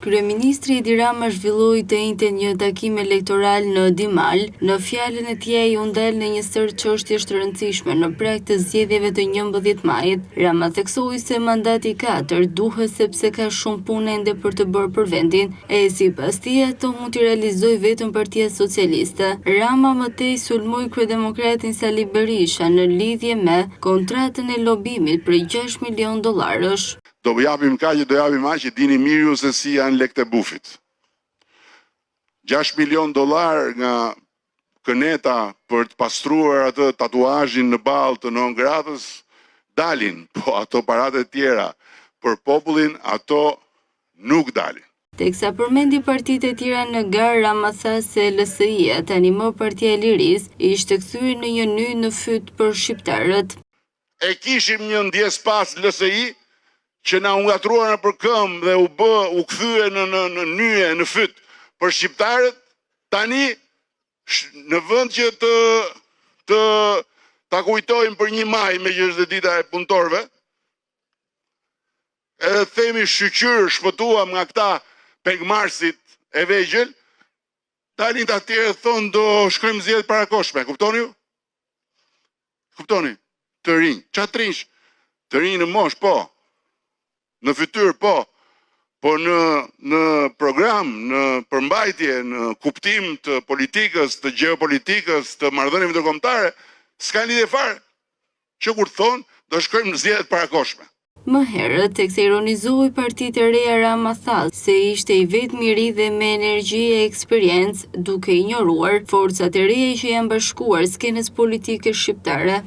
Kryeministri Edi Rama zhvilloi të njëjtën një takim elektoral në Dimal. Në fjalën e tij u ndal në një sër çështjesh të rëndësishme në prag të zgjedhjeve të 11 majit. Rama theksoi se mandati i 4 duhet sepse ka shumë punë ende për të bërë për vendin, e sipas tij ato mund t'i realizojë vetëm Partia Socialiste. Rama më tej sulmoi kryedemokratin Sali Berisha në lidhje me kontratën e lobimit për $6 milion. Do japim kaq, do japim aq, që dini mirë ju se si janë lekët e bufit. $6 milion nga këneta për të pastruar atë tatuazhin në ballë të non gratës dalin, po ato paratë e tjera për popullin ato nuk dalin. Teksa përmendi partitë e tjera në garë, Rama tha se LSI-ja, tani më Partia e Lirisë, ishte kthyer në një ny në fyt për shqiptarët. E kishim një ndjes pas LSI që na u ngatruan në përkëmbë dhe u kthye në nyje, në fyt për shqiptarët, tani në vend që ta kujtojmë për 1 maj me që është dita e punëtorëve, edhe themi shqyqyr shpëtuam nga këta pengmarsit e vegjël, tani të tjerë thonë do shkojmë zgjedhje parakoshme, kuptoni ju? Kuptoni? Të rinj, çfarë të rinj? Të rinj në mosh, po. Në fytyrë, po në program, në përmbajtje, në kuptim të politikës, të gjeopolitikës, të marrëdhënieve ndërkombëtare, s'ka lidhje fare. Që kur thonë, do shkojmë në zgjedhjet parakoshme. Më herët, teksa ironizoi partitë e reja, Rama tha se ishte i vetmi i ri dhe me energji e eksperiencë, duke injoruar forcat e reja që janë bashkuar skenës politike shqiptare.